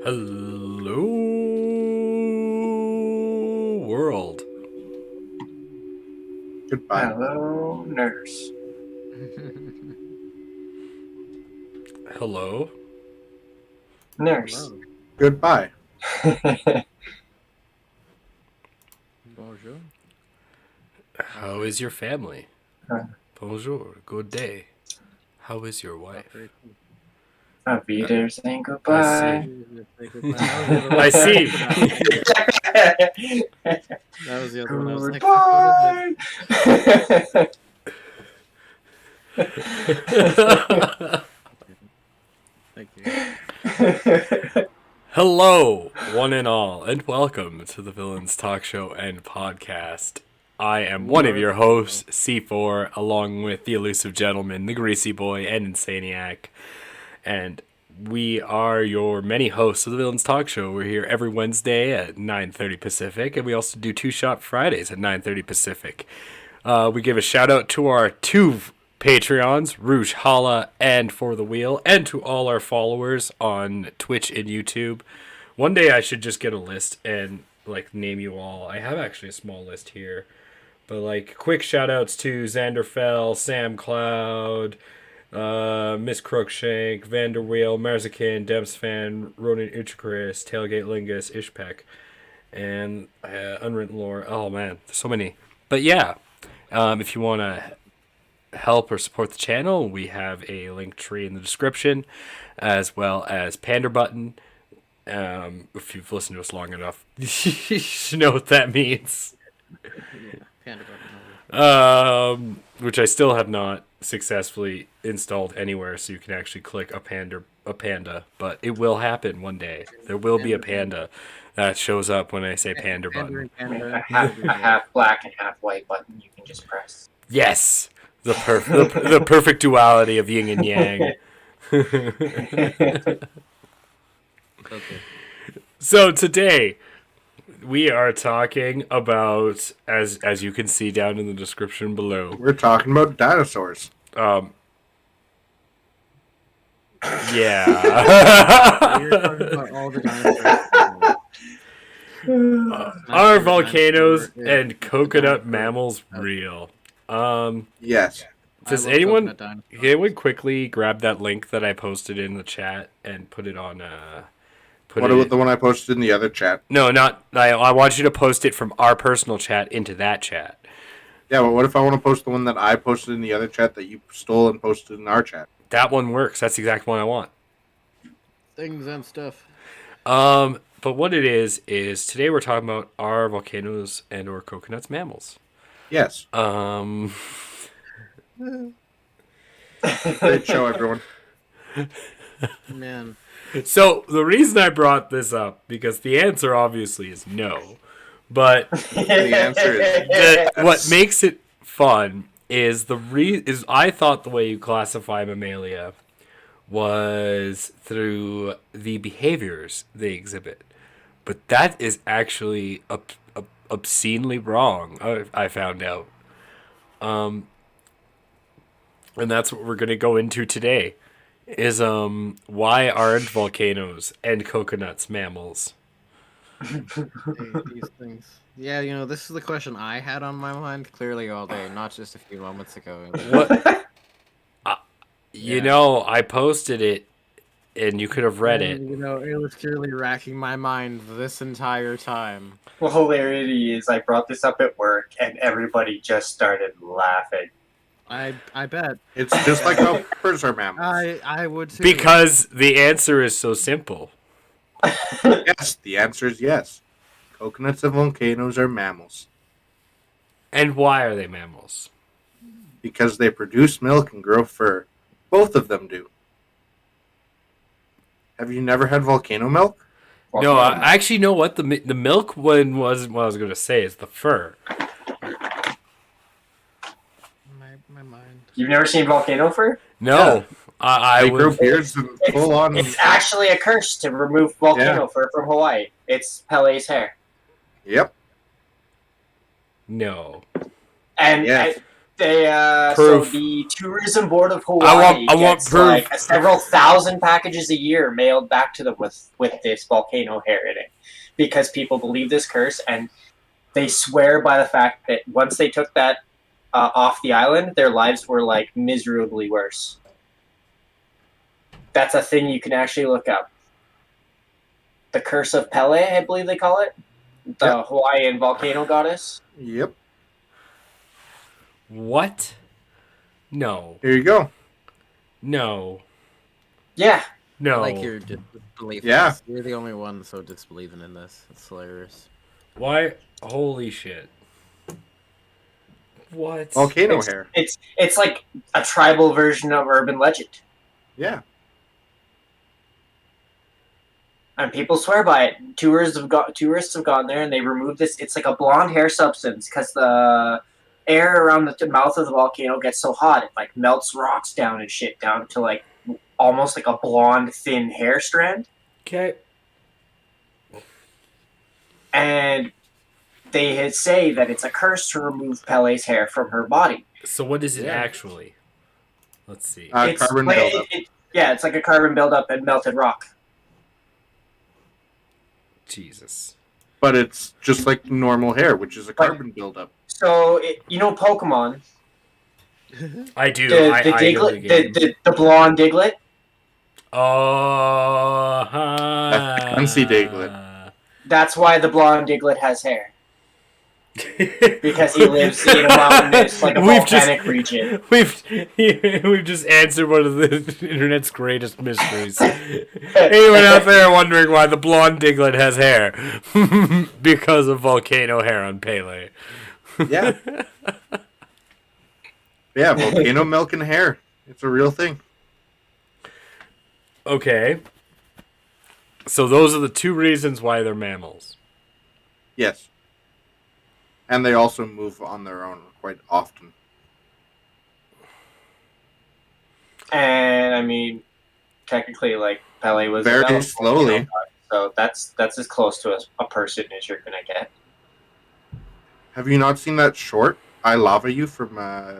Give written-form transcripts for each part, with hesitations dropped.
Hello, world. Goodbye. Hello, nurse. Hello. Nurse. Goodbye. Bonjour. How is your family? Bonjour. Good day. How is your wife? Auf Wiedersehen, goodbye. I see. That was the other one. I was like, what Goodbye. is it? Thank you. Hello, one and all, and welcome to the Villains Talk Show and Podcast. I am one of your hosts, C4, along with the elusive gentleman, the greasy boy, and Insaniac. And we are your many hosts of the Villains Talk Show. We're here every Wednesday at 9:30 Pacific, and we also do Two Shot Fridays at 9:30 Pacific. We give a shout out to our two Patreons, Rouge Hala and For the Wheel, and to all our followers on Twitch and YouTube. One day I should just get a list and name you all. I have actually a small list here. But quick shout outs to Xander Fell, Sam Cloud, Miss Crookshank, Vanderwheel, Marzican, Dempsfan, Ronan Uchakris, Tailgate Lingus, Ishpek, and Unwritten Lore. Oh man, there's so many. But yeah, if you want to help or support the channel, we have a link tree in the description, as well as Pander button. If you've listened to us long enough, you should know what that means. Yeah, Panda button. Which I still have not successfully installed anywhere, so you can actually click a panda, but it will happen one day. There will be a panda that shows up when I say Pander button. Panda. A half black and half white button you can just press. Yes, the perfect duality of yin and yang. Okay. So today we are talking about, as you can see down in the description below. We're talking about dinosaurs. Yeah. You're talking about all the dinosaurs. Are volcanoes and coconut mammals real? Yes. Does anyone quickly grab that link that I posted in the chat and put it on What about the one I posted in the other chat? No, not I want you to post it from our personal chat into that chat. Yeah, but what if I want to post the one that I posted in the other chat that you stole and posted in our chat? That one works. That's the exact one I want. Things and stuff. But what it is today we're talking about, are volcanoes and or coconuts mammals? Yes. Great show, everyone. Man. So the reason I brought this up, because the answer obviously is no, but The answer is yes. what makes it fun is I thought the way you classify mammalia was through the behaviors they exhibit, but that is actually obscenely wrong. I found out, and that's what we're gonna go into today. Is why aren't volcanoes and coconuts mammals? These things. Yeah, this is the question I had on my mind clearly all day, not just a few moments ago. What? I posted it, and you could have read it. It was clearly racking my mind this entire time. Well, hilarity is I brought this up at work and everybody just started laughing. I bet. It's just like how peppers are mammals. I would too. Because the answer is so simple. Yes, the answer is yes. Coconuts and volcanoes are mammals. And why are they mammals? Because they produce milk and grow fur. Both of them do. Have you never had volcano milk? No, I actually know what the milk one wasn't what I was going to say. Is the fur. My mind. You've never seen volcano fur? No, I They grow would. beards and full on. It's actually a curse to remove volcano fur from Hawaii. It's Pele's hair. Yep. No. And Yes. They Proof. so the tourism board of Hawaii I want gets proof. like several thousand packages a year mailed back to them with this volcano hair in it, because people believe this curse, and they swear by the fact that once they took that off the island, their lives were like miserably worse. That's a thing you can actually look up. The curse of Pele, I believe they call it, the Hawaiian volcano goddess. Yep. What? No. Here you go. No. Yeah. No. I like your disbelief. Yeah. You're the only one so disbelieving in this. It's hilarious. Why? Holy shit. What? Volcano hair. It's like a tribal version of urban legend. Yeah. And people swear by it. Tourists have gone there and they removed this. It's like a blonde hair substance because the air around the mouth of the volcano gets so hot it like melts rocks down and shit down to like almost like a blonde thin hair strand. Okay. And they say that it's a curse to remove Pele's hair from her body. So what is it Yeah. actually? Let's see. Carbon like, buildup. Yeah, it's like a carbon buildup and melted rock. Jesus. But it's just like normal hair, which is a carbon buildup. So you know Pokemon, I do. the I know the Diglett, game. the blonde Diglett. Oh, That's the fancy Diglett. That's why the blonde Diglett has hair, because he lives in a mountainous, like a volcanic region. We've just answered one of the internet's greatest mysteries. Anyone out there wondering why the blonde Diglett has hair? Because of volcano hair on Pele. Yeah. Yeah, volcano milk and hair. It's a real thing. Okay. So those are the two reasons why they're mammals. Yes. And they also move on their own quite often. And I mean, technically, like Pele was Very developed slowly. volcano god, so that's as close to a person as you're gonna get. Have you not seen that short, I Lava You from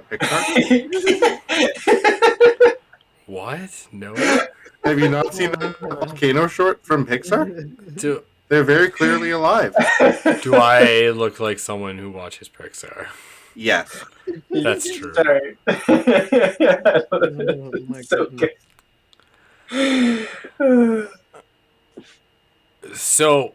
Pixar? What? No. Have you not seen that volcano short from Pixar? Do They're very clearly alive. do I look like someone who watches Pixar? Yes. That's true. Sorry. Oh my So goodness. good. So,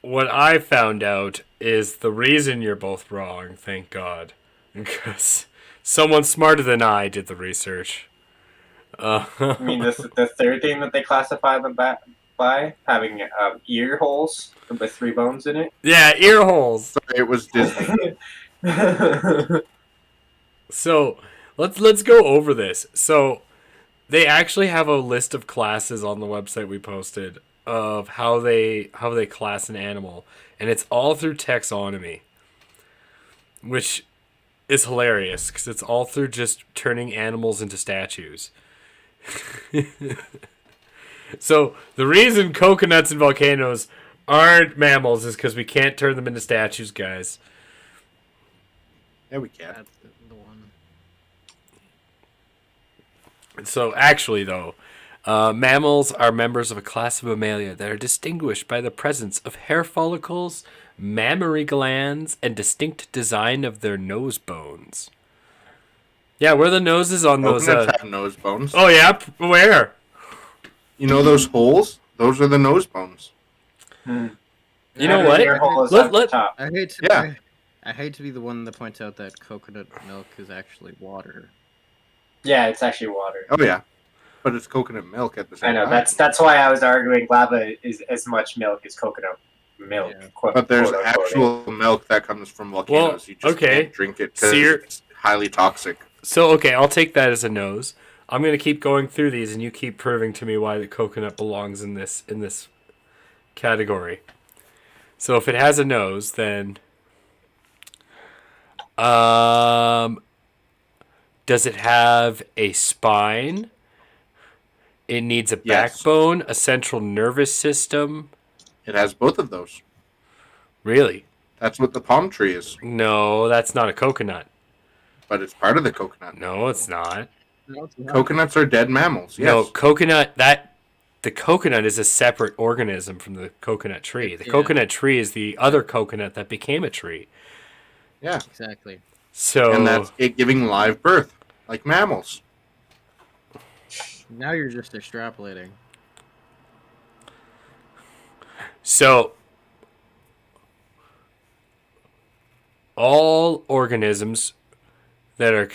what I found out is the reason you're both wrong, thank God. Because someone smarter than I did the research. I mean, the third thing that they classify them by having ear holes with 3 bones in it. Yeah, ear holes. Sorry, it was Disney. So, let's go over this. So, they actually have a list of classes on the website we posted of how they class an animal, and it's all through taxonomy, which is hilarious because it's all through just turning animals into statues. So the reason coconuts and volcanoes aren't mammals is because we can't turn them into statues, guys. Yeah, we can. That's the one. So actually, though, mammals are members of a class of mammalia that are distinguished by the presence of hair follicles, mammary glands, and distinct design of their nose bones. Yeah, where are the noses on those? Coconuts have nose bones. Oh yeah, where? You know those holes? Those are the nose bones. You know what? Ear hole is Let- at the let- top. I hate to. Yeah. I hate to be the one that points out that coconut milk is actually water. Yeah, it's actually water. Oh yeah, but it's coconut milk at the same I know time. that's why I was arguing lava is as much milk as coconut milk. Yeah. quote- But there's quote, unquote. actual milk that comes from volcanoes. You just okay. can't drink it because So you're- it's highly toxic. So okay, I'll take that as a nose. I'm gonna keep going through these, and you keep proving to me why the coconut belongs in this category. So if it has a nose, then does it have a spine? It needs a Yes. backbone, a central nervous system. It has both of those. Really? That's what the palm tree is. No, that's not a coconut. but it's part of the coconut. No, it's not. No, it's not. Coconuts are dead mammals. No, Yes. the coconut is a separate organism from the coconut tree. The coconut tree is the other coconut that became a tree. Yeah. Exactly. So And that's it giving live birth, like mammals. Now you're just extrapolating. So all organisms that are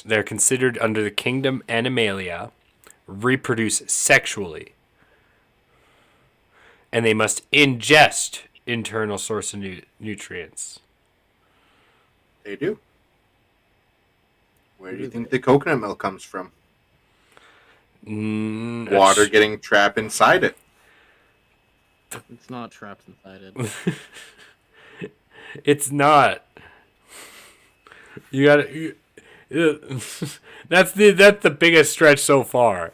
they're considered under the kingdom Animalia reproduce sexually, and they must ingest internal source of nutrients. They do. Where do you think the coconut milk comes from? Water getting trapped inside it. It's not trapped inside it. It's not. You gotta. That's the biggest stretch so far.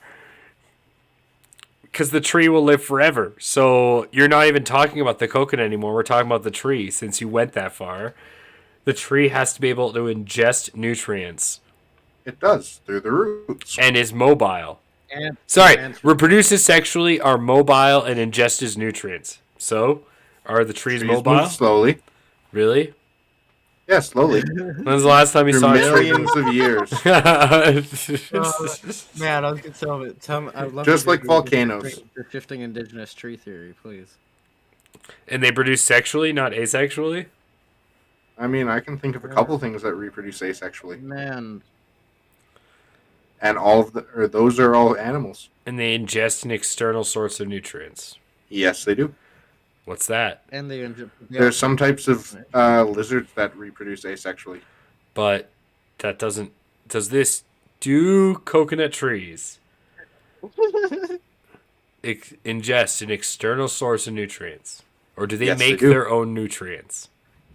Because the tree will live forever. So you're not even talking about the coconut anymore. We're talking about the tree. Since you went that far, the tree has to be able to ingest nutrients It does through the roots. and is mobile. And Sorry, reproduces sexually, are mobile, and ingests nutrients. So, are the trees mobile? Move slowly. Really? Yeah, slowly. When's the last time you For saw a tree? millions of years. Man, I was gonna tell me. I'd love Just to like hear volcanoes. your shifting indigenous tree theory, please. And they produce sexually, not asexually? I mean, I can think of a couple things that reproduce asexually, Man, and those are all animals. And they ingest an external source of nutrients. Yes, they do. What's that? and they There's some types of lizards that reproduce asexually. But that doesn't... Does this do coconut trees ingest an external source of nutrients? Or do they Yes, they make do. their own nutrients?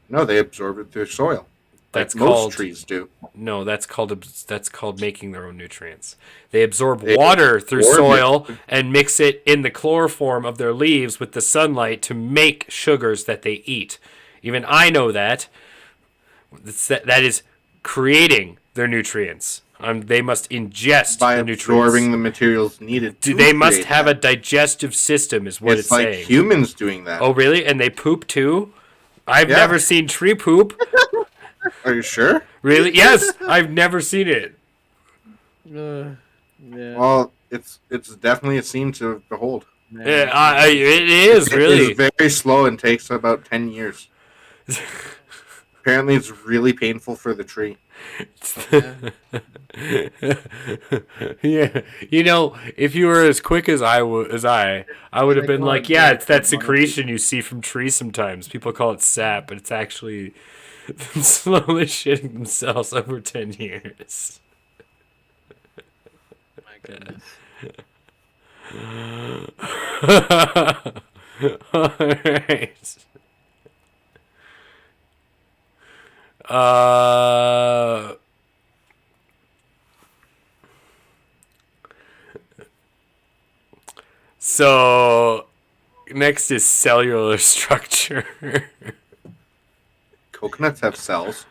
No, they absorb it through soil. That's like most called... trees do. No, that's called making their own nutrients. They absorb They water through absorb soil it. and mix it in the chloroform of their leaves with the sunlight to make sugars that they eat. Even I know that. That is creating their nutrients. They must ingest By the absorbing nutrients. the materials needed. They must create have that. a digestive system, is what it's like saying. humans doing that. Oh, really? And they poop too? I've Yeah. never seen tree poop. Are you sure? Really? Yes, I've never seen it. yeah. Well, it's definitely a scene to behold. Man. Yeah, it is really. It's very slow and takes about 10 years. Apparently, it's really painful for the tree. Yeah, you know, if you were as quick as I would have been like, yeah, it's that secretion you see from trees sometimes. People call it sap, but it's actually them slowly shitting themselves over 10 years. My goodness. All right. So next is cellular structure. Coconuts have cells.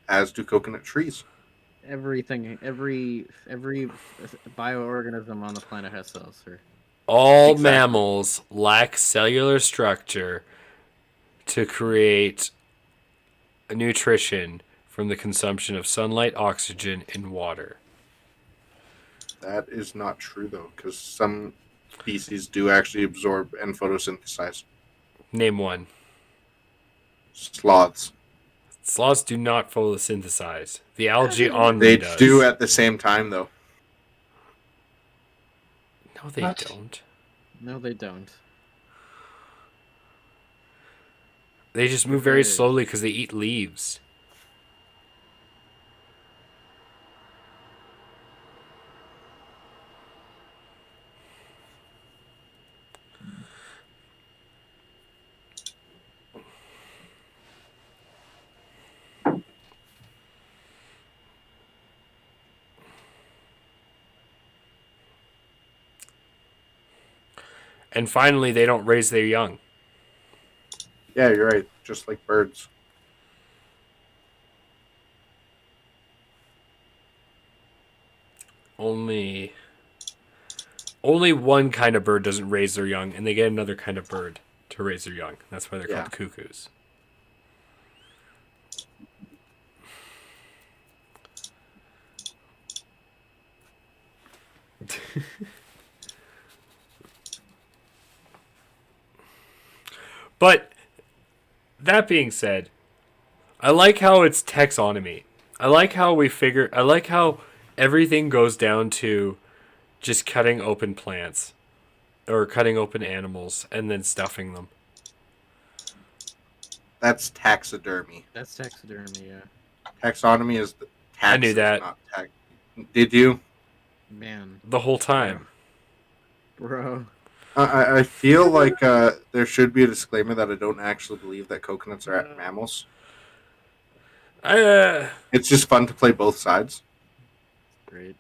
As do coconut trees. Everything, every bioorganism on the planet has cells, sir. All Exactly. mammals lack cellular structure to create nutrition from the consumption of sunlight, oxygen, and water. That is not true, though, because some species do actually absorb and photosynthesize. Name one. Sloths. Sloths do not photosynthesize. The algae on them They does. do at the same time, though. No, they What? don't. No, they don't. They just move very Right. slowly because they eat leaves. And finally, they don't raise their young. Yeah, you're right. Just like birds. Only one kind of bird doesn't raise their young, and they get another kind of bird to raise their young. That's why they're Yeah. called cuckoos. But that being said, I like how it's taxonomy. I like how everything goes down to just cutting open plants or cutting open animals and then stuffing them. That's taxidermy. That's taxidermy, yeah. Taxonomy is the taxes, I knew that. not tax. Did you? Man, The whole time. bro. I feel like there should be a disclaimer that I don't actually believe that coconuts are mammals. It's just fun to play both sides. Great.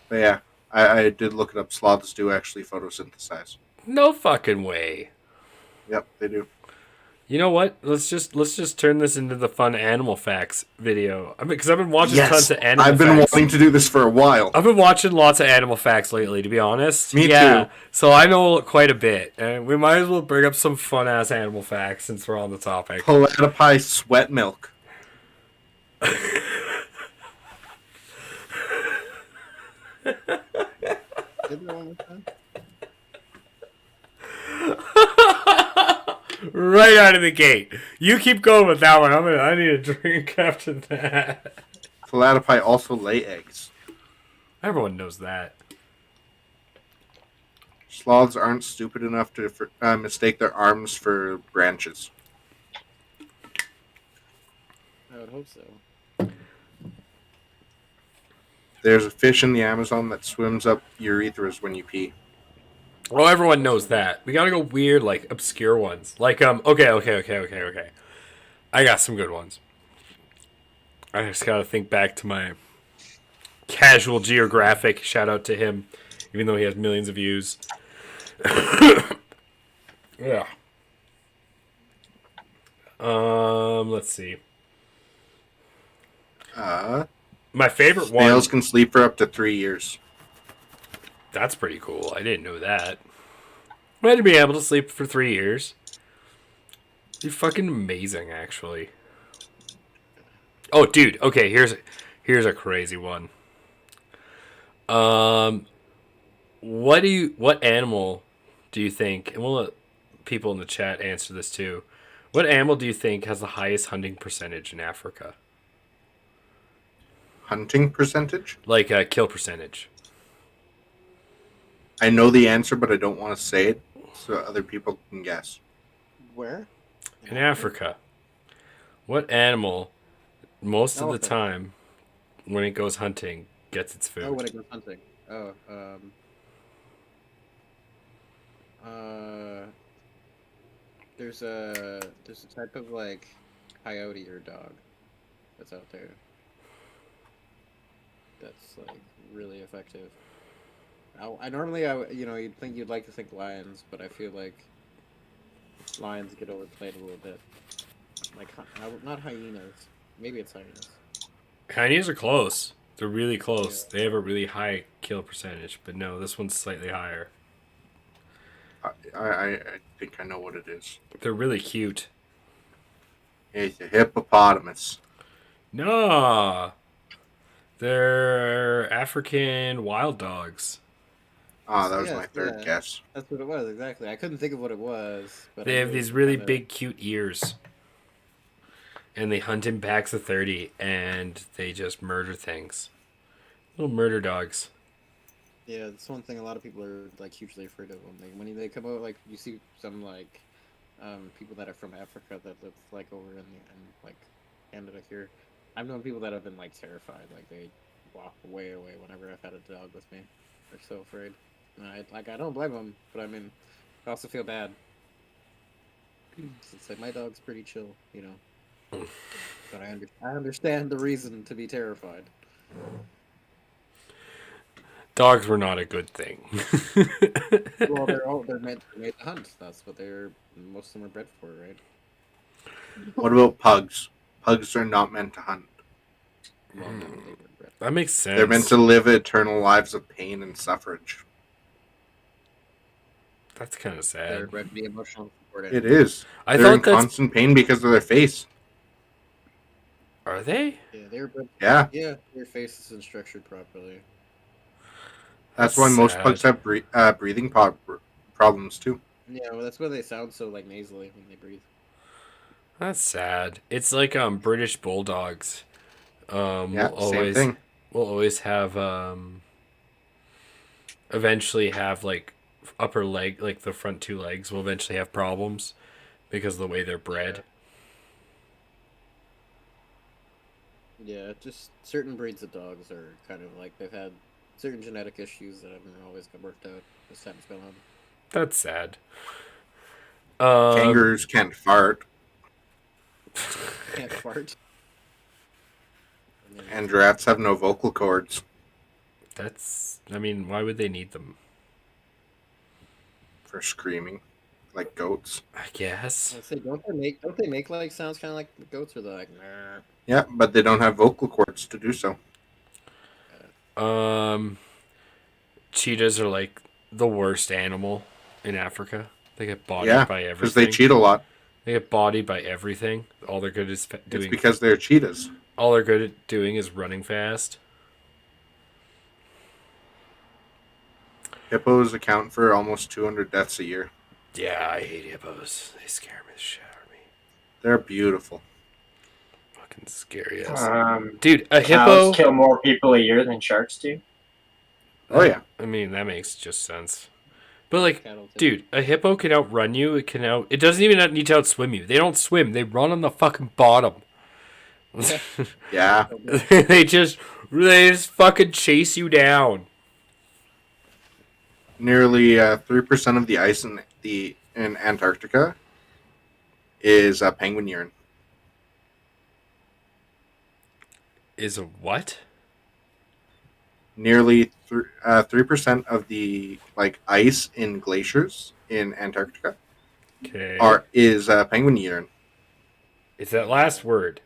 But yeah, I did look it up. Sloths do actually photosynthesize. No fucking way. Yep, they do. You know what? Let's just turn this into the fun animal facts video. I mean, because I've been watching tons of animal I've been facts. wanting to do this for a while. I've been watching lots of animal facts lately, to be honest. Me too. So I know quite a bit, and we might as well bring up some fun ass animal facts since we're on the topic. Platypi sweat milk. Right out of the gate. You keep going with that one. I need a drink after that. Platypi also lay eggs. Everyone knows that. Sloths aren't stupid enough to mistake their arms for branches. I would hope so. There's a fish in the Amazon that swims up urethras when you pee. Well, everyone knows that. We gotta go weird, like, obscure ones. Like, okay. I got some good ones. I just gotta think back to my Casual Geographic. Shout out to him, even though he has millions of views. Yeah. Let's see. My favorite one. Snails can sleep for up to 3 years. That's pretty cool. I didn't know that. I'm glad to be able to sleep for 3 years. You're fucking amazing, actually. Oh, dude. Okay, here's a crazy one. What animal do you think? And we'll let people in the chat answer this too. What animal do you think has the highest hunting percentage in Africa? Hunting percentage? Like kill percentage. I know the answer, but I don't want to say it so other people can guess. Where? In Africa. What animal, most of the time, when it goes hunting, gets its food? Oh, when it goes hunting. Oh, there's a type of like coyote or dog that's out there. That's like really effective. I normally you'd like to think lions, but I feel like lions get overplayed a little bit. Like not hyenas. Maybe it's hyenas. Hyenas are close. They're really close. Yeah. They have a really high kill percentage, but no, this one's slightly higher. I think I know what it is. They're really cute. It's a hippopotamus. No, they're African wild dogs. Oh, that was Yes, my third yeah. guess. That's what it was, exactly. I couldn't think of what it was. But They I have knew these it really kinda- big, cute ears. And they hunt in packs of 30, and they just murder things. Little murder dogs. Yeah, that's one thing a lot of people are like hugely afraid of when they come out. Like you see some like people that are from Africa that live like over in like Canada here. I've known people that have been like terrified. Like they walk way away whenever I've had a dog with me. They're so afraid. And I don't blame them, but I mean, I also feel bad. It's like my dog's pretty chill, you know. But I understand the reason to be terrified. Dogs were not a good thing. Well, they're meant to hunt. That's what most of them are bred for, right? What about pugs? Pugs are not meant to hunt. Well, no, they were bred. That makes sense. They're meant to live eternal lives of pain and suffrage. That's kind of They're sad. bred to be emotional support. It is. I They're in thought that's. constant pain because of their face. Are they? Yeah, they're bred. Yeah, Yeah, their face isn't structured properly. that's why most sad. pugs have breathing problems too. Yeah, well, that's why they sound so like nasally when they breathe. That's sad. It's like British bulldogs. Yeah, Will same always thing. will always have eventually have like upper leg, like the front two legs will eventually have problems because of the way they're bred. Yeah, just certain breeds of dogs are kind of like they've had certain genetic issues that haven't always got worked out as time's gone on. That's sad. Kangaroos can't fart, Can't fart. and giraffes have no vocal cords That's. I mean, why would they need them? for screaming, like goats. I guess. I say, don't they make like sounds kind of like the goats, or they're like, nah. Yeah, but they don't have vocal cords to do so. Cheetahs are like the worst animal in Africa. They get bodied Yeah, by because everything. they cheat a lot. They get bodied by everything. All they're good is It's doing. because they're cheetahs. All they're good at doing is running fast. Hippos account for almost 200 deaths a year. Yeah, I hate hippos. They scare me the shit out of me. They're beautiful. Fucking scary ass. Dude, Dude, a hippo. cows kill more people a year than sharks do. Oh yeah, I mean, that makes just sense. But like, Cattle too. dude, a hippo can outrun you. It doesn't even need to outswim you. They don't swim. They run on the fucking bottom. yeah. they just fucking chase you down. Nearly 3% of the ice in Antarctica is penguin urine. Is a what? Nearly 3% of the ice in glaciers in Antarctica Okay. is penguin urine. It's that last word.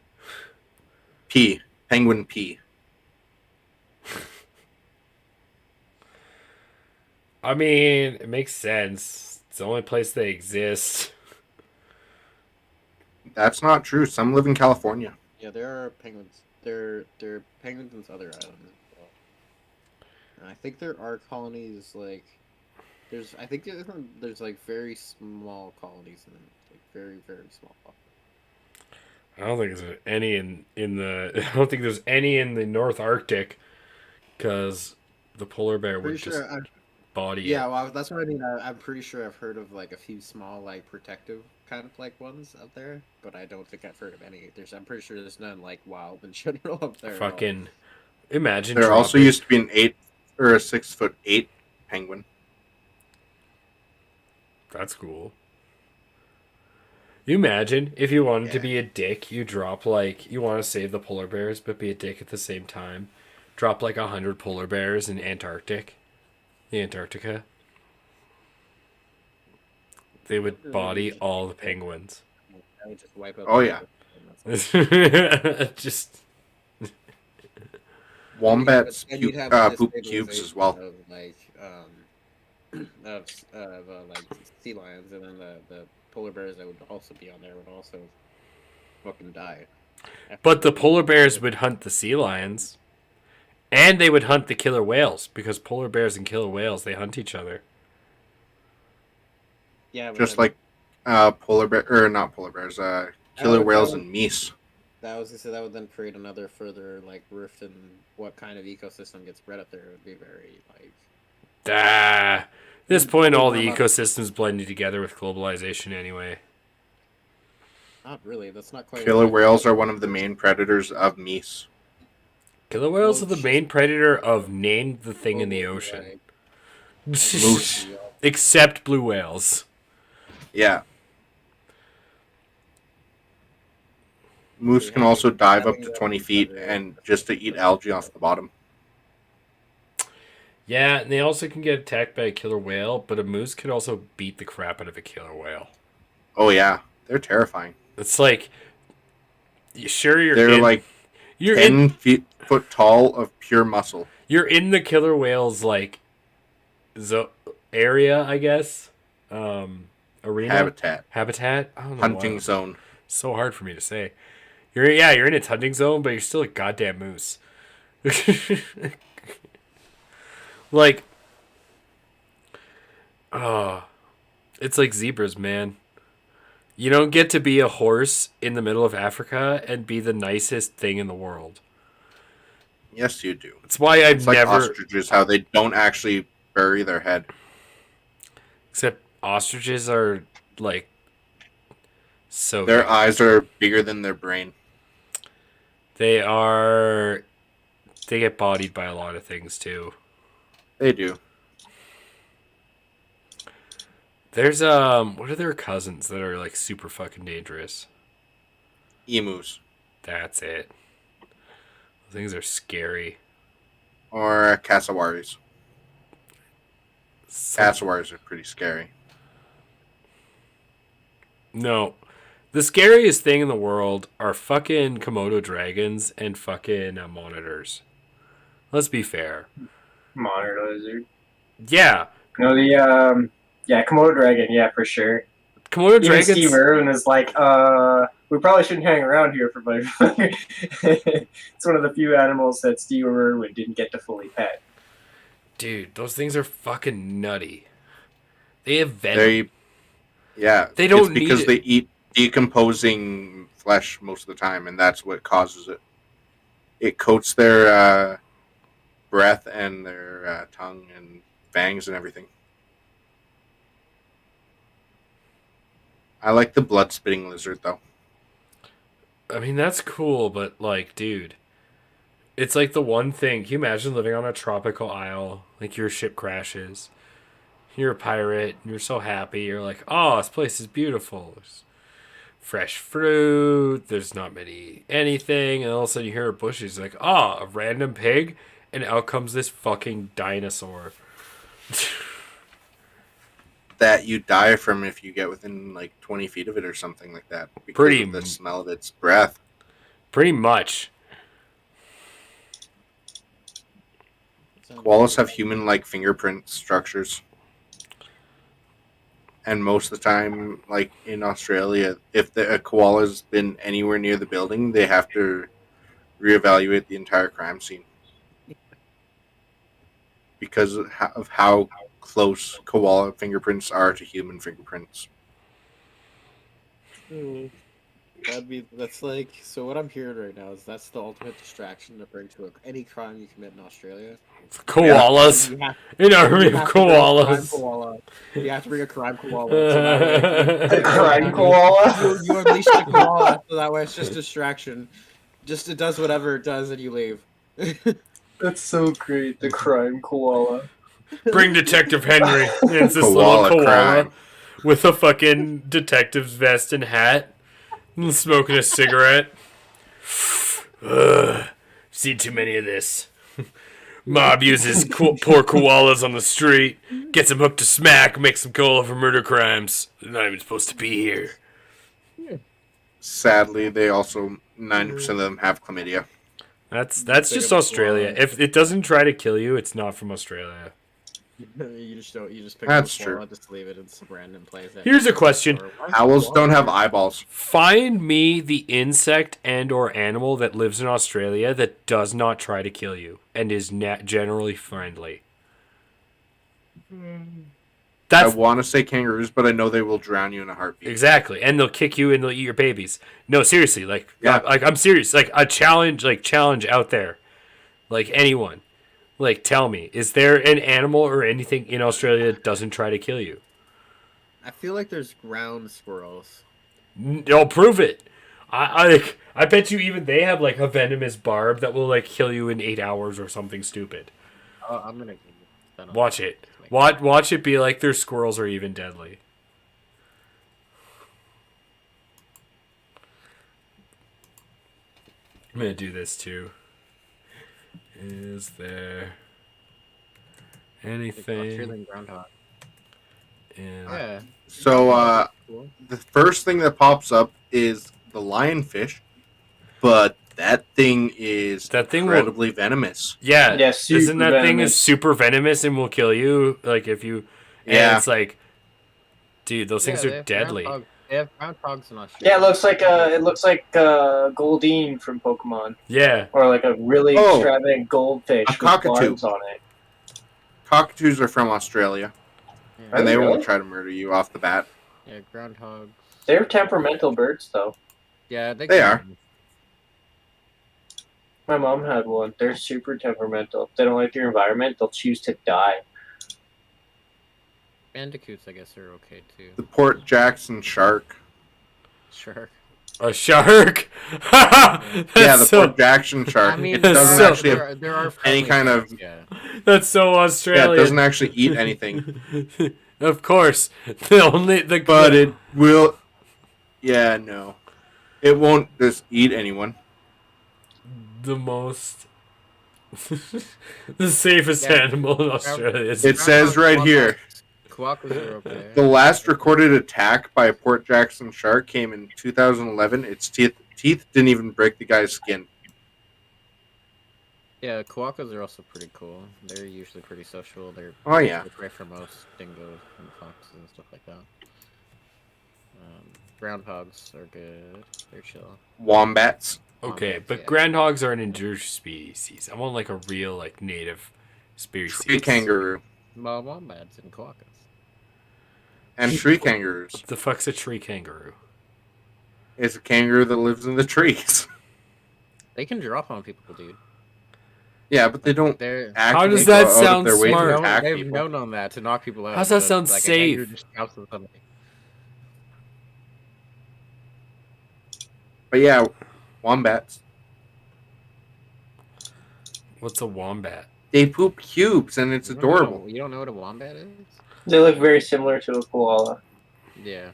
Pee, penguin pee. I mean, it makes sense. It's the only place they exist. That's not true. Some live in California. Yeah, there are penguins. There are penguins in other islands as well. And I think there are colonies like there's like very small colonies in them, like very very small. I don't think there's any in the. I don't think there's any in the North Arctic, because the polar bear would Pretty just sure. body Yeah, it. well, that's what I mean. I'm pretty sure I've heard of like a few small, like protective kind of like ones out there, but I don't think I've heard of any. I'm pretty sure there's none like wild in general up there. at all. Fucking imagine. There also dropping- used to be an 8 or a 6'8" penguin. That's cool. You imagine if you wanted to Yeah. be a dick, you drop you want to save the polar bears, but be a dick at the same time. Drop 100 polar bears in Antarctica. They would body all the penguins. I would just wipe out. Oh, the yeah. penguins. Just Wombats And you'd have poop this cubes as stabilization well. of, like sea lions, and then the polar bears that would also be on there would also fucking die. But the polar bears would hunt the sea lions. And they would hunt the killer whales, because polar bears and killer whales, they hunt each other. Yeah, but Just then- like polar bear or not polar bears, killer would- whales that and meese. that was gonna say that would then create another further like rift in what kind of ecosystem gets bred up there. It would be very like At this point, all the Warm up. ecosystems blended together with globalization anyway. not really. That's not quite. Killer whales are one of the main predators of meese. Killer whales Well, are the main predator of name the thing in the ocean. Moose. Except blue whales. Yeah. Moose can also dive up to 20 feet and just to eat algae off the bottom. Yeah, and they also can get attacked by a killer whale, but a moose can also beat the crap out of a killer whale. Oh yeah, they're terrifying. It's like, sure They're like you're 10 foot tall of pure muscle. you're in the killer whale's like area, I guess. Arena Habitat. I don't know Hunting why. zone. So hard for me to say. You're in its hunting zone, but you're still a goddamn moose. Like, it's like zebras, man. You don't get to be a horse in the middle of Africa and be the nicest thing in the world. Yes, you do. It's why I've It's like never. ostriches, how they don't actually bury their head. Except ostriches are like so. Their big. eyes are bigger than their brain. They are. They get bodied by a lot of things too. They do. There's what are their cousins that are like super fucking dangerous? Emus. That's it. Those things are scary. Or cassowaries. So- Cassowaries are pretty scary. No. The scariest thing in the world are fucking Komodo dragons and fucking monitors. Let's be fair. Monitor lizard. Yeah. No, yeah, Komodo dragon, yeah, for sure. Komodo Even dragons. Steve Irwin is like, we probably shouldn't hang around here for much longer. It's one of the few animals that Steve Irwin didn't get to fully pet. Dude, those things are fucking nutty. They have venom. They don't it's because need they eat decomposing flesh most of the time, and that's what causes it. It coats their breath and their tongue and fangs and everything. I like the blood spitting lizard though. I mean, that's cool, but like, dude, it's like the one thing. Can you imagine living on a tropical isle? Like your ship crashes. You're a pirate, and you're so happy. You're like, oh, this place is beautiful. There's fresh fruit. There's not many anything. And all of a sudden you hear a bush. He's like, oh, a random pig. And out comes this fucking dinosaur. That you die from if you get within like 20 feet of it or something like that. Because Pretty of the smell of its breath. Pretty much. Koalas have human-like fingerprint structures. And most of the time, like in Australia, if a koala's been anywhere near the building, they have to reevaluate the entire crime scene. Because of how close koala fingerprints are to human fingerprints. That's like, so what I'm hearing right now is that's the ultimate distraction to bring to any crime you commit in Australia. Koalas. An army of koalas. You have to bring a crime koala. So that way, A crime koala? you unleash the koala, so that way it's just distraction. Just it does whatever it does and you leave. That's so great, the crime koala. Bring Detective Henry. It's this Koala little koala crime. with a fucking detective's vest and hat, and smoking a cigarette. Ugh, seen too many of this. Mob uses poor koalas on the street, gets them hooked to smack, makes them call for murder crimes. They're not even supposed to be here. Sadly, they also 90% of them have chlamydia. That's just Australia. If it doesn't try to kill you, it's not from Australia. You just pick That's up a koala, true. just leave it in some random place. Here's a question. Owls don't have eyeballs. Find me the insect and or animal that lives in Australia that does not try to kill you and is generally friendly. I That's want to say kangaroos, but I know they will drown you in a heartbeat. exactly, and they'll kick you and they'll eat your babies. No, seriously, Yeah. I'm serious. Like a challenge out there, like anyone. Like, tell me, is there an animal or anything in Australia that doesn't try to kill you? I feel like there's ground squirrels. No, prove it. I bet you even they have like a venomous barb that will like kill you in 8 hours or something stupid. I'm gonna Watch it. Watch it be like their squirrels are even deadly. I'm gonna do this too. Is there Anything? Australian groundhog. And Yeah. So Cool. the first thing that pops up is the lionfish, but that thing is That thing will- incredibly venomous. yeah, Yeah, isn't that super thing is venomous. super venomous and will kill you? Like if you, and Yeah. it's like, dude, those things they are have deadly. They have groundhogs in Australia. Yeah, it looks like Goldeen from Pokemon, Yeah, or like a really Oh, extravagant goldfish a with cockatoo. barbs on it. Cockatoos are from Australia, Yeah, and they really? won't try to murder you off the bat. yeah, groundhogs. They're temperamental birds, though. Yeah, They are. My mom had one. They're super temperamental. If they don't like your environment, they'll choose to die. Bandicoots, I guess, are okay too. The Port Jackson shark. Sure. a shark. Yeah, That's the so, Port Jackson shark. I mean, It there doesn't are- actually have, there are any friendly kind of- sharks, yeah. that's so yeah, Australian. it doesn't actually eat anything, Of course, the but it will. Yeah, no, it won't just eat anyone. the most the safest Yeah. animal in Australia. Is It says right here, Quokkas are okay. the last recorded attack by a Port Jackson shark came in 2011. Its teeth didn't even break the guy's skin. Yeah, quokkas are also pretty cool. They're usually pretty social. They're Oh yeah, great for most dingoes and foxes and stuff like that. Groundhogs are good. They're chill. wombats. okay, Wombats, but yeah. groundhogs are an endangered species. I want like a real like native species. Tree kangaroo Well, wombats and quokkas. and tree kangaroos. What the fuck's a tree kangaroo? It's a kangaroo that lives in the trees. They can drop on people, dude. Yeah, but they don't They're actively does that go out of sound their way to smart? attack they've people. known on that to knock people out. How's that so, sound like, a safe? kangaroo just jumps on somebody. But yeah, wombats. What's a wombat? They poop cubes, and it's You don't know what a- adorable. You don't know what a wombat is? They look very similar to a koala. Yeah.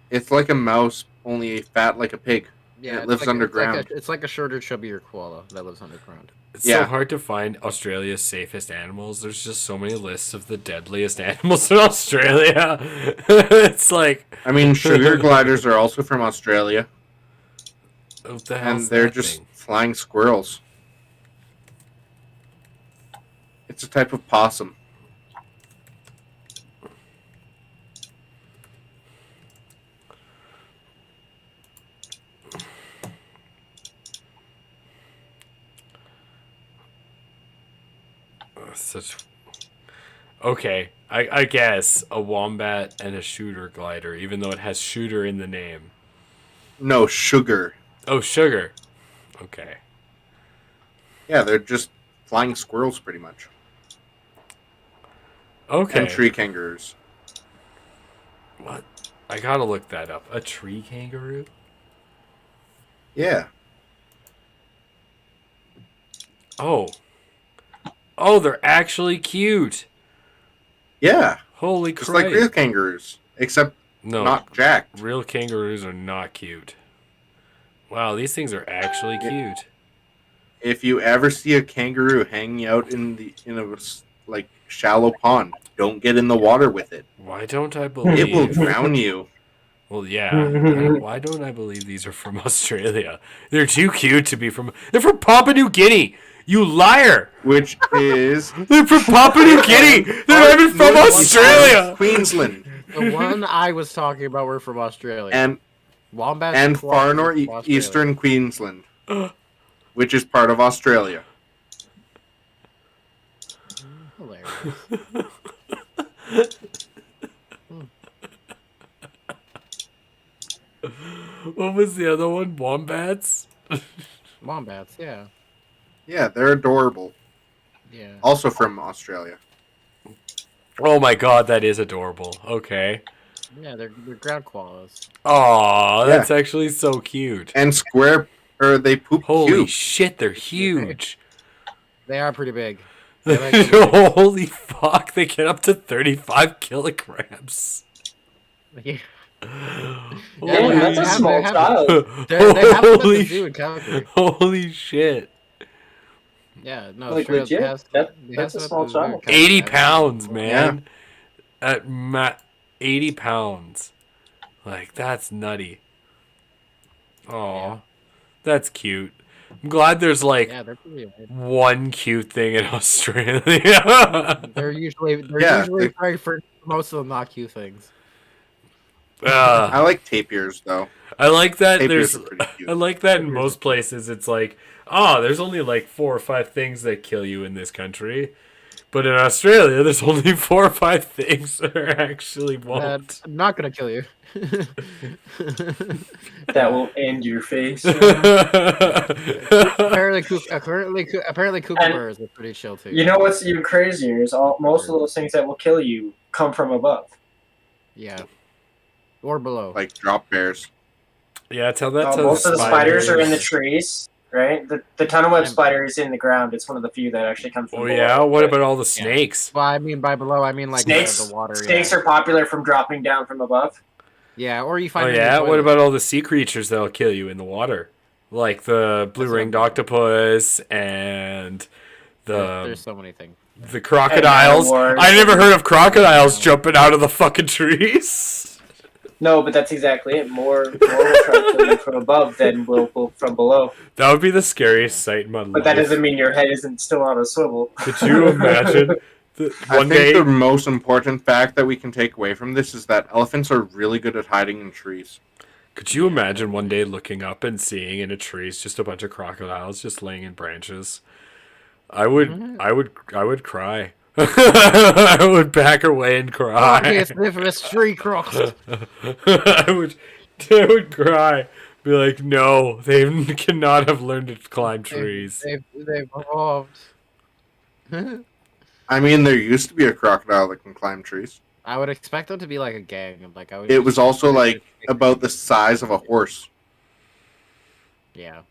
It's like a mouse, only fat like a pig. Yeah, It lives underground. It's like a shorter, chubbier koala that lives underground. It's so Yeah. hard to find Australia's safest animals. There's just so many lists of the deadliest animals in Australia. It's like, I mean, sugar gliders are also from Australia, what the and hell's they're that just thing? flying squirrels. It's a type of possum. Such. Okay, I guess a wombat and a shooter glider, even though it has shooter in the name. No, sugar. Oh, sugar. Okay. Yeah, they're just flying squirrels, pretty much. Okay. And tree kangaroos. What? I gotta look that up. A tree kangaroo? Yeah. Oh. Oh, they're actually cute. Yeah. Holy Just crap. like real kangaroos, except No, not jacked. real kangaroos are not cute. Wow, these things are actually cute. If you ever see a kangaroo hanging out in a like shallow pond, don't get in the water with it. Why don't I It will believe? drown you. Well, yeah. Why don't I believe these are from Australia? They're too cute to be from. They're from Papua New Guinea. You liar! Which is They're from Papua New Guinea. They're not even from Northeast Australia. Queensland, The one I was talking about were from Australia. and Wombats and quokkas far are from Australia. northeastern Queensland, which is part of Australia. Hilarious. What was the other one? Wombats. Wombats, yeah. Yeah, they're adorable. Yeah. Also from Australia. Oh my god, that is adorable. Okay. Yeah, they're ground koalas. Aw, that's actually so cute. And they poop Holy cubes. shit, they're huge. They are pretty big. They're like the- Holy fuck, they get up to 35 kilograms. yeah. Damn, Holy that's a have- small they have- child. They have them at Holy the zoo in Calgary. Holy shit. Yeah, no, Like, straight up, legit? That's a small child. 80 pounds, Yeah. man. At 80 pounds. Like, that's nutty. Aw. Yeah. That's cute. I'm glad there's like Yeah, they're pretty. one cute thing in Australia. They're usually Yeah, very for most of them not cute things. I like tapirs though. I like that Tapirs there's are pretty cute. I like that in Tapirs most are places it's like, oh, there's only like 4 or 5 things that kill you in this country. But in Australia, there's only 4 or 5 things that are actually won't. I'm not gonna kill you. That will end your face. apparently, cucumbers are pretty chill too. You know what's even crazier is most of those things that will kill you come from above. Yeah. Or below. Like drop bears. Yeah, tell that to Most of the spiders are in the trees. trees, right? The tunnel web spider is in the ground. It's one of the few that actually comes from Oh below. yeah, what But about all the snakes? Well, I mean by below, I mean like snakes? the water. Snakes are popular from dropping down from above. Yeah, or you Oh find. them in yeah, the what toilet. about all the sea creatures that'll kill you in the water? Like the blue-ringed octopus and There's the so many things. crocodiles. wars. I never heard of crocodiles jumping out of the fucking trees. No, but that's exactly it. More will try to kill you from above than will from below. That would be the scariest sight in my life. But that doesn't mean your head isn't still on a swivel. Could you imagine? I One think day, the most important fact that we can take away from this is that elephants are really good at hiding in trees. could you imagine one day looking up and seeing in a tree just a bunch of crocodiles just laying in branches? I would cry. I would back away and cry. It's this tree crocs. I would cry. Be like, no, they cannot have learned to climb trees. They've evolved. I mean, there used to be a crocodile that can climb trees. I would expect them to be like a gang. Like I would. It was also like about the size of a horse. Yeah.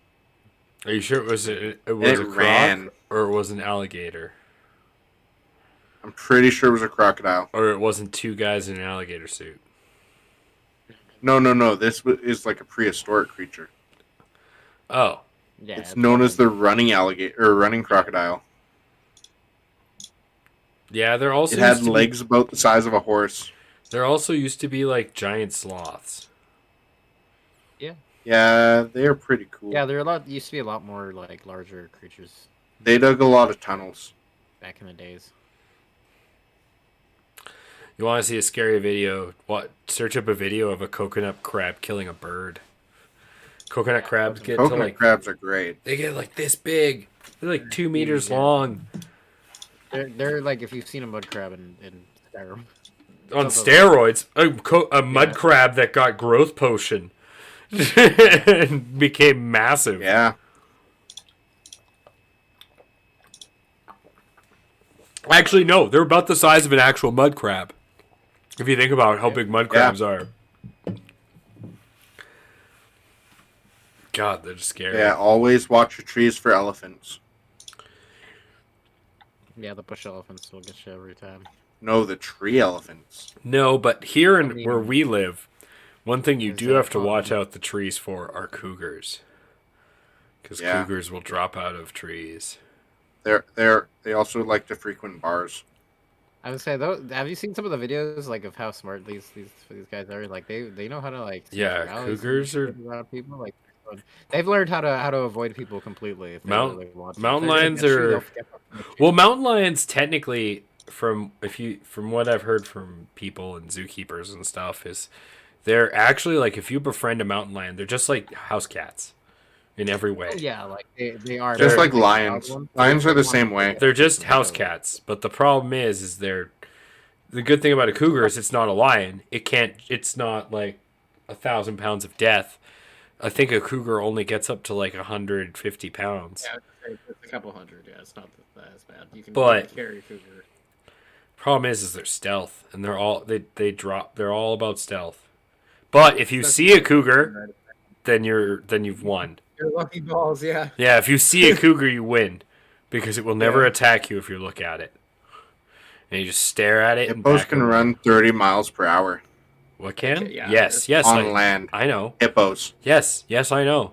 Are you sure it was a croc ran. or it was an alligator? I'm pretty sure it was a crocodile. Or it wasn't 2 guys in an alligator suit? No. This is like a prehistoric creature. Oh. Yeah. It's known as the running alligator or running crocodile. Yeah, there also It had used to legs about the size of a horse. There also used to be like giant sloths. Yeah, they're pretty cool. Yeah, there are used to be a lot more like larger creatures They dug a lot of tunnels. back in the days. You want to see a scary video? Search up a video of a coconut crab killing a bird. Coconut crabs get Coconut to like crabs are great. they get like this big. They're like 2 meters long. They're like if you've seen a mud crab in Skyrim. On steroids. A mud crab that got growth potion and became massive. Yeah. Actually, no, they're about the size of an actual mud crab. If you think about how big mud crabs are. God, they're scary. Yeah, always watch your trees for elephants. Yeah, the bush elephants will get you every time. No, the tree elephants. No, but here where we live, one thing you Is do that have to fun? watch out the trees for are cougars. Because Yeah. cougars will drop out of trees. They also like to frequent bars. I would say though, have you seen some of the videos like of how smart these guys are? Like they know how to like Yeah, rallies cougars and are- shit around people. Like they've learned how to avoid people completely. If they really want to. Mountain If they lions get you, are- they'll get you. Well, mountain lions technically, from what I've heard from people and zookeepers and stuff, is they're actually like if you befriend a mountain lion, they're just like house cats in every way. Oh, yeah, like they are Just like they're lions. wild ones. Lions are the same way. They're just house cats, but the problem is they're the good thing about a cougar is it's not a lion. It's not like 1,000 pounds of death. I think a cougar only gets up to like 150 pounds. Yeah, it's a couple hundred. Yeah, it's not as bad. You can But- carry a cougar. Problem is they're stealth, and they're all about stealth. But if you see a cougar, then you've won. You're lucky balls, yeah. Yeah, if you see a cougar, you win, because it will never attack you if you look at it. And you just stare at it. and Hippos back can away. run 30 miles per hour What can? Okay, yeah. Yes, on land. I know. Hippos. Yes, I know.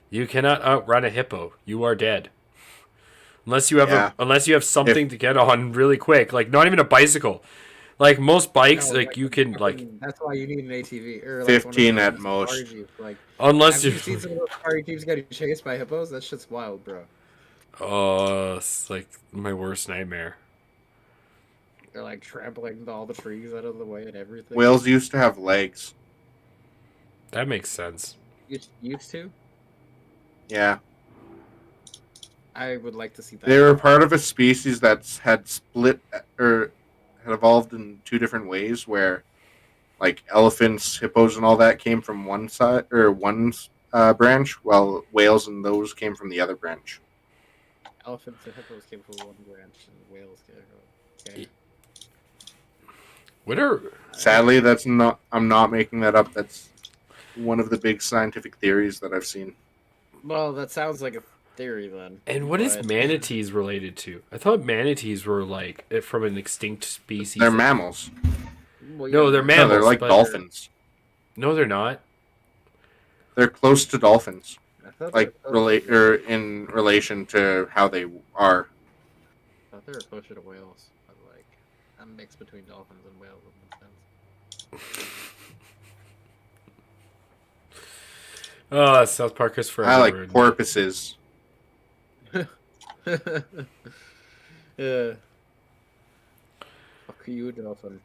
You cannot outrun a hippo. You are dead. Unless you have something to get on really quick, like not even a bicycle. Like most bikes, No, like you can like that's why you need an ATV or like 15 one of at those most. safari jeeps. Like, unless have you seen some of those safari jeeps getting chased by hippos? That shit's wild, bro. Oh, it's like my worst nightmare. They're like trampling all the trees out of the way and everything. Whales used to have legs. That makes sense. Used to? Yeah. I would like to see that. They were part of a species that had split or had evolved in two different ways where like elephants, hippos, and all that came from one side or one branch, while whales and those came from the other branch. Elephants and hippos came from one branch, and whales came from... Okay. What are Sadly, that's not. I'm not making that up. That's one of the big scientific theories that I've seen. Well, that sounds like a theory then. and what is but- manatees related to? I thought manatees were like from an extinct species. They're mammals. Well, No, they're No, mammals. they're like but- dolphins. No, they're not. They're close to dolphins, I thought they like were closer- in relation to how they are. I thought they were closer to whales. But like, a mix between dolphins and whales would make sense. Oh, South Park is forever. I like ruined. porpoises. Yeah. Fuck you, dolphin.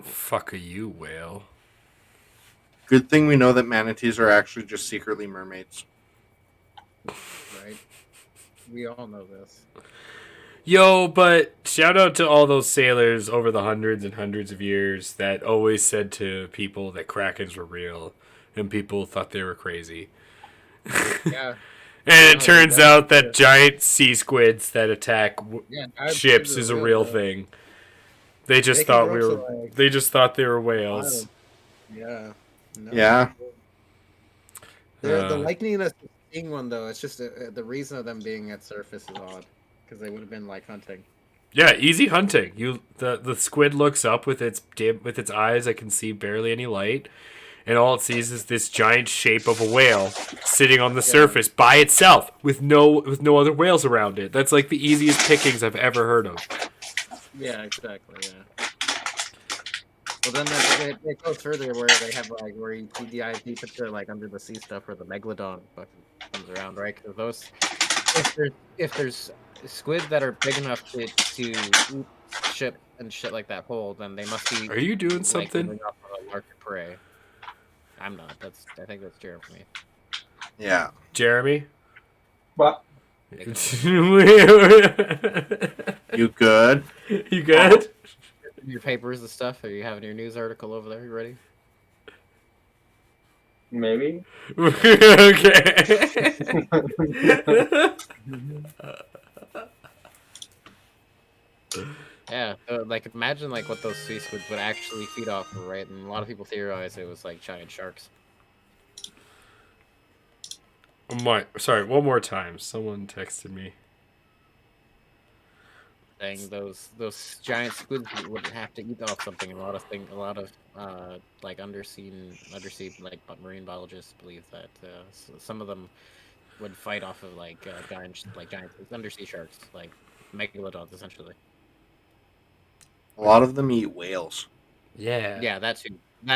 Fuck you, whale. Good thing we know that manatees are actually just secretly mermaids. Right? We all know this. Yo, but shout out to all those sailors over the hundreds and hundreds of years that always said to people that krakens were real, and people thought they were crazy. Yeah. And it No, turns that's- out that giant sea squids that attack Yeah. ships is a real thing. They just thought we were. Like, They just thought they were whales. yeah. No. Yeah. The Uh, likeliness of seeing one though, it's just the reason of them being at surface is odd because they would have been like hunting. Yeah, easy hunting. The squid looks up with its eyes that can see barely any light, and all it sees is this giant shape of a whale sitting on the surface by itself with no other whales around it. That's like the easiest pickings I've ever heard of. Yeah, exactly. Yeah. Well, then it goes further where they have like where you see the IP picture like under the sea stuff where the megalodon fucking comes around, right? Because those if there's squid that are big enough to eat ship and shit like that whole, then they must be. Are you doing like, something? living off of a larger prey. I'm not. I think that's Jeremy. Yeah. Jeremy? What? You You good? good? Your papers and stuff. Are you having your news article over there? You ready? Maybe. Okay. Yeah, like imagine like what those sea squids would actually feed off of, right? And a lot of people theorize it was like giant sharks. Sorry, one more time. Someone texted me. Saying those giant squids would have to eat off something. A lot of like undersea like marine biologists believe that some of them would fight off of like giant undersea sharks, like megalodons essentially. A lot of them eat whales. Yeah. Yeah, that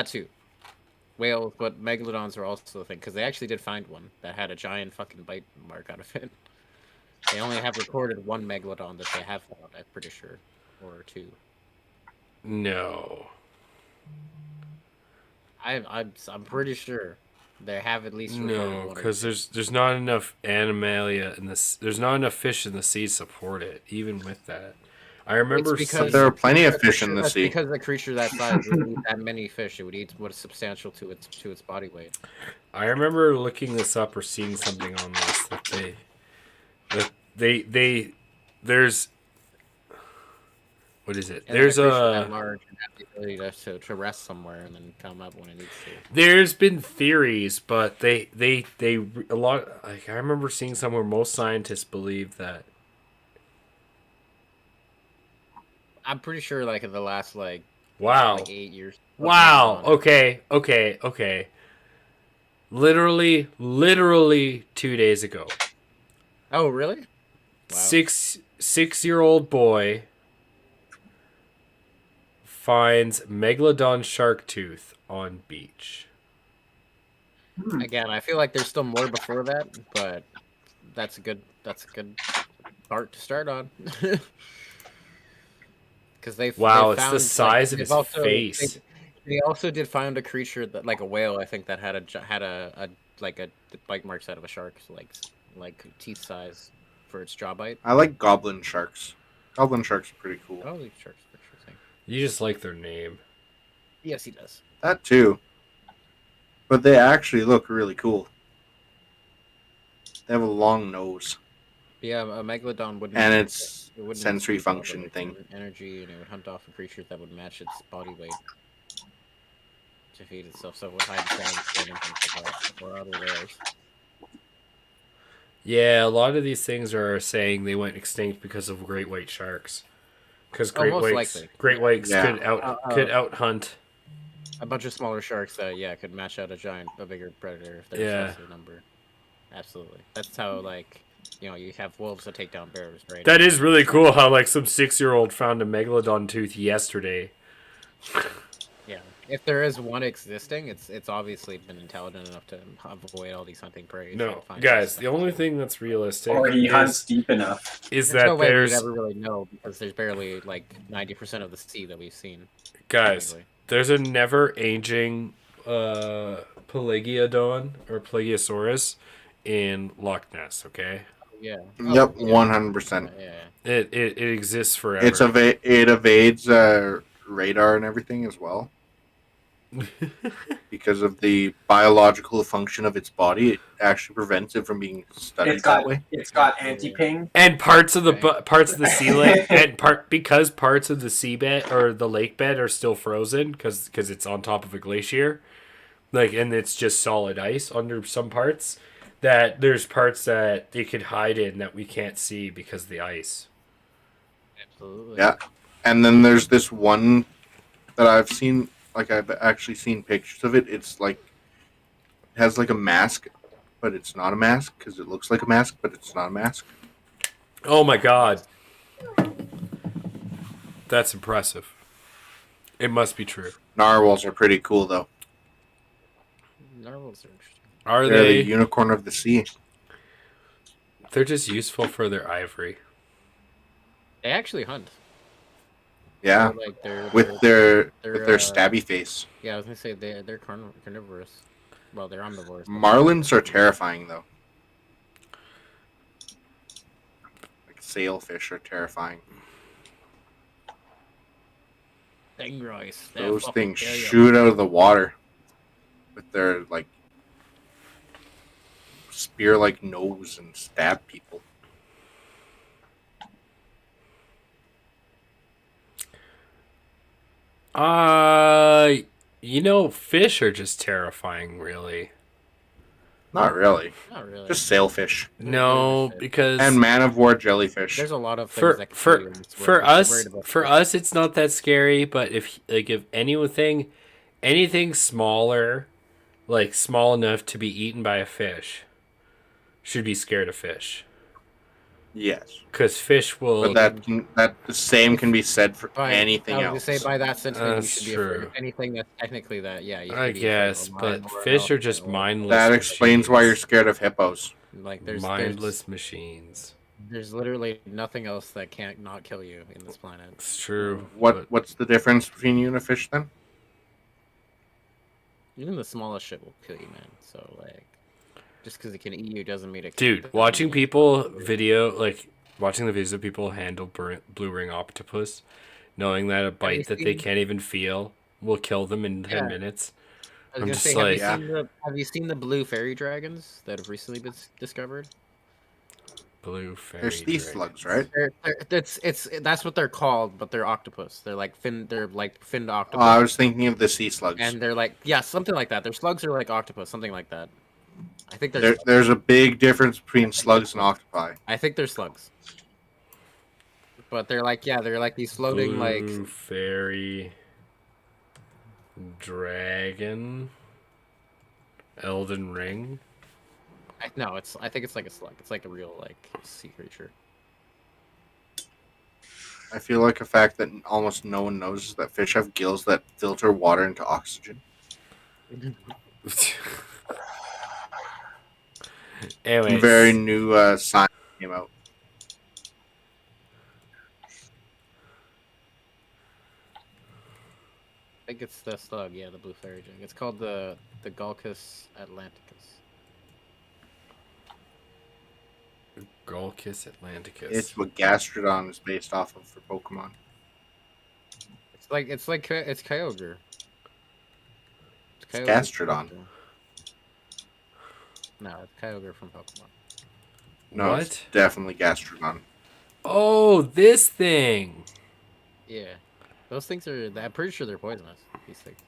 too. Whales, but megalodons are also a thing because they actually did find one that had a giant fucking bite mark out of it. They only have recorded one megalodon that they have found, I'm pretty sure, or two. No. I'm pretty sure they have at least recorded No, one or because two. there's not enough animalia in this. There's not enough fish in the sea to support it. Even with that, I remember It's seeing- because- There are plenty of fish in the That's sea. because a creature that size would eat that many fish. It would eat what is substantial to its body weight. I remember looking this up or seeing something on this there's what is it? And There's a creature that a large and have the ability to rest somewhere and then come up when it needs to. there's been theories, but they a lot like I remember seeing somewhere most scientists believe that. I'm pretty sure, like in the last like Wow. 8 years. Wow. Okay. Literally 2 days ago. Oh, really? 6-year-old boy finds megalodon shark tooth on beach. Again, I feel like there's still more before that, but that's a good part to start on. Because they Wow, it's found the size of they've his also, face. They also did find a creature that like a whale, I think, that had a bite marks out of a shark's legs, like teeth size for its jaw bite. I like goblin sharks. Goblin sharks are pretty cool. Oh, these sharks are interesting. You just like their name. Yes, he does. That too. But they actually look really cool. They have a long nose. Yeah, a megalodon wouldn't. And it's it wouldn't sensory use all of function its thing. energy, and it would hunt off a creature that would match its body weight to feed itself. So it would hide in things like that, or other layers. Yeah, a lot of these things are saying they went extinct because of great white sharks. Because Oh, most likely. great whites Yeah. could out hunt. A bunch of smaller sharks that could match out a bigger predator if there's Yeah. less of a number. Absolutely, that's how you have wolves that take down bears, right? That is really cool. How like some 6-year-old found a megalodon tooth yesterday. Yeah, if there is one existing, it's obviously been intelligent enough to avoid all these hunting prey. No, guys, the only thing that's realistic Or he hunts is, deep enough. is there's that no way there's we'd ever really know because there's barely like 90% of the sea that we've seen. guys, technically. there's a never aging Pelagiodon or Plagiosaurus in Loch Ness. Okay, Yeah. Yep, yeah. 100%. Yeah. it exists forever. It evades radar and everything as well. Because of the biological function of its body, it actually prevents it from being studied that way. It's got anti-ping. And parts of the Right. parts of the sea lake because parts of the seabed or the lake bed are still frozen because it's on top of a glacier, like, and it's just solid ice under some parts. That there's parts that they could hide in that we can't see because of the ice. Absolutely. Yeah. And then there's this one that I've seen, like I've actually seen pictures of it. It's like it has like a mask, but it's not a mask because it looks like a mask, but it's not a mask. Oh my god, that's impressive. It must be true. Narwhals are pretty cool though. Narwhals are interesting. Are They're the they? unicorn of the sea. They're just useful for their ivory. They actually hunt. Yeah, They're with they're- their stabby face. Yeah, I was gonna say they're carnivorous. Well, they're omnivores. Marlins are terrifying though. Like sailfish are terrifying. Stingrays. Those things shoot out of the water with their like spear-like nose and stab people. Fish are just terrifying, really. Not really. Not really. Just sailfish No, because and man-of-war jellyfish. There's a lot of things for that can for kill you in this for world. I'm us worried about for fish. us it's not that scary, but if anything smaller, like small enough to be eaten by a fish, should be scared of fish. Yes, Because fish will. but that the same can be said for By- anything I was else. gonna say by that sentiment, you That's should be true. afraid of anything that's technically that. Yeah, you I should be afraid of guess, a but lion or an fish are elephant just or- mindless. That explains why you're machines. scared of hippos. Like Mindless machines. There's literally nothing else that can't not kill you in this planet. It's true. What's the difference between you and a fish then? Even the smallest shit will kill you, man. So like, just because it can eat you doesn't mean it. Dude, doesn't watching mean- people watching the videos of people handle blue ring octopus, knowing that a bite that they seen- can't even feel will kill them in 10 Yeah. minutes. I was I'm gonna just say, like- have you seen the blue fairy dragons that have recently been discovered? Blue fairy They're sea dragons. slugs, right? That's what they're called, but they're octopus. They're like finned Oh, octopus. I was thinking of the sea slugs. And they're like, something like that. Their slugs are like octopus, something like that. I think they're There's a big difference between slugs and octopi. I think they're slugs. But they're like these floating Blue fairy dragon. Elden Ring. I think it's like a slug. It's like a real like sea creature. I feel like a fact that almost no one knows is that fish have gills that filter water into oxygen. Anyways, Very new science came out. I think it's the slug, yeah, the blue fairy jug. It's called the Galcus atlanticus. Galcus atlanticus. It's what Gastrodon is based off of for Pokemon. It's Kyogre. It's Kyogre Gastrodon. No, it's Kyogre from Pokemon. No, What? it's definitely Gastrodon. Oh, this thing. Yeah, those things are. I'm pretty sure they're poisonous. These things.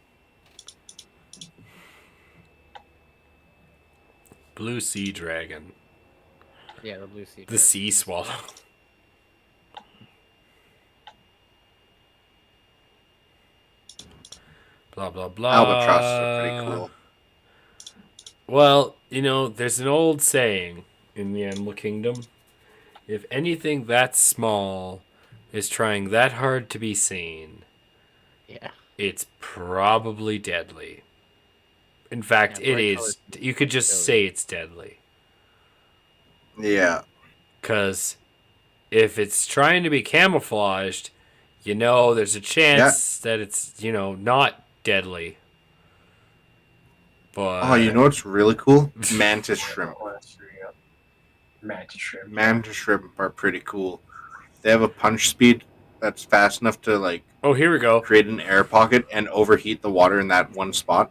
Blue sea dragon. Yeah, the blue sea. The sea swallow. Blah, blah, blah. Albatrosses are pretty cool. Well, you know, there's an old saying in the animal kingdom. If anything that small is trying that hard to be seen, Yeah. it's probably deadly. In fact, Yeah, it bright is. colours You could just deadly. say it's deadly. Yeah. Because if it's trying to be camouflaged, you know, there's a chance that it's, you know, not deadly. But Oh, you know what's really cool? Mantis shrimp. Mantis shrimp. Mantis shrimp are pretty cool. They have a punch speed that's fast enough to like oh, here we go. create an air pocket and overheat the water in that one spot.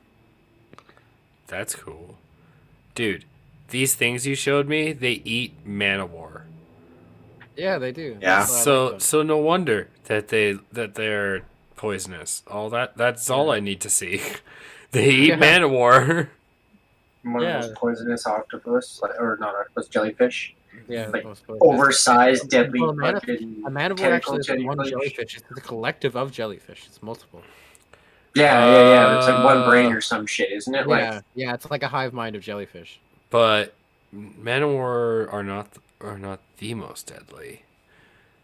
That's cool. Dude, these things you showed me, they eat manowar. Yeah, they do. Yeah. That's why I like them. So no wonder that they're poisonous. That's all I need to see. They eat Yeah. manowar. One Yeah. of those poisonous octopus, or not octopus, jellyfish. Yeah, like, most poisonous. Oversized, deadly, Well, a fucking manowar tentacle actually is one jellyfish. jellyfish. It's a collective of jellyfish. It's multiple. Yeah. It's like one brain or some shit, isn't it? Yeah, yeah. It's like a hive mind of jellyfish. But manowar are not the most deadly.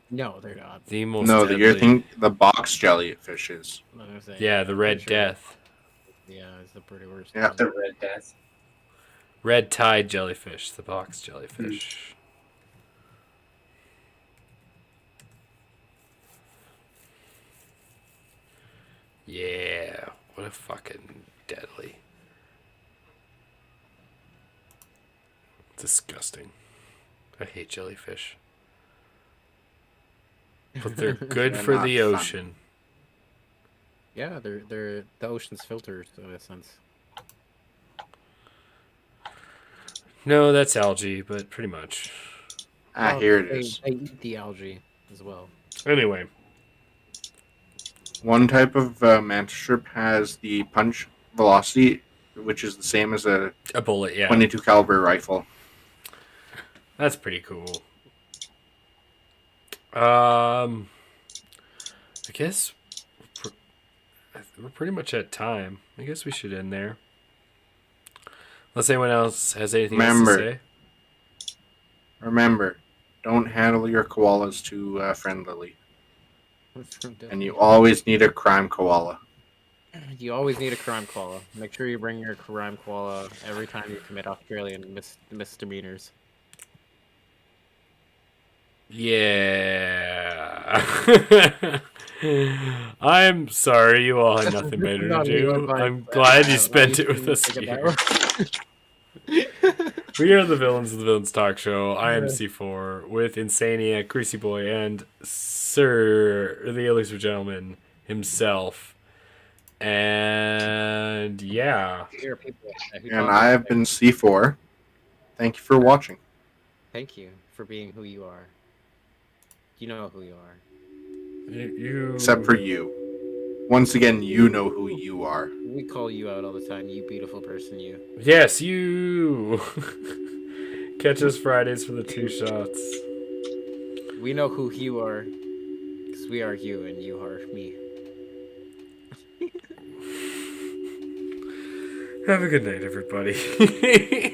No, they're not. The most No, deadly. you're thinking the box jellyfish is. No, they're saying- Yeah, the Red Pretty sure- Death. Yeah, it's the pretty worst. Yeah. one. The red death. Red tide jellyfish, the box jellyfish. Yeah, what a fucking deadly. Disgusting. I hate jellyfish. But they're good They're for not the fun. ocean. Yeah, they're the ocean's filters in a sense. No, that's algae, but pretty much. Well, Here it they, is. They eat the algae as well. Anyway, One type of mantis shrimp has the punch velocity, which is the same as a a bullet, yeah. 22 caliber rifle. That's pretty cool. I guess we're pretty much at time. I guess we should end there. Unless anyone else has anything else Remember. to say. Remember, don't handle your koalas too friendlily. And you always need a crime koala. You always need a crime koala. Make sure you bring your crime koala every time you commit Australian misdemeanors. Yeah. I'm sorry you all had nothing better to Not do. you, but- I'm glad you spent it with us Think here. about- We are the Villains of the Villains Talk Show. I am C4 with Insania, Greasy Boy, and Sir, the elusive gentleman himself. And yeah. Here are people who And talk I have like- been C4. Thank you for watching. Thank you for being who you are. You know who you are. You Except for you. Once again, you know who you are. We call you out all the time, you beautiful person, you. Yes, you. Catch us Fridays for the 2 shots. We know who you are, because we are you and you are me. Have a good night, everybody.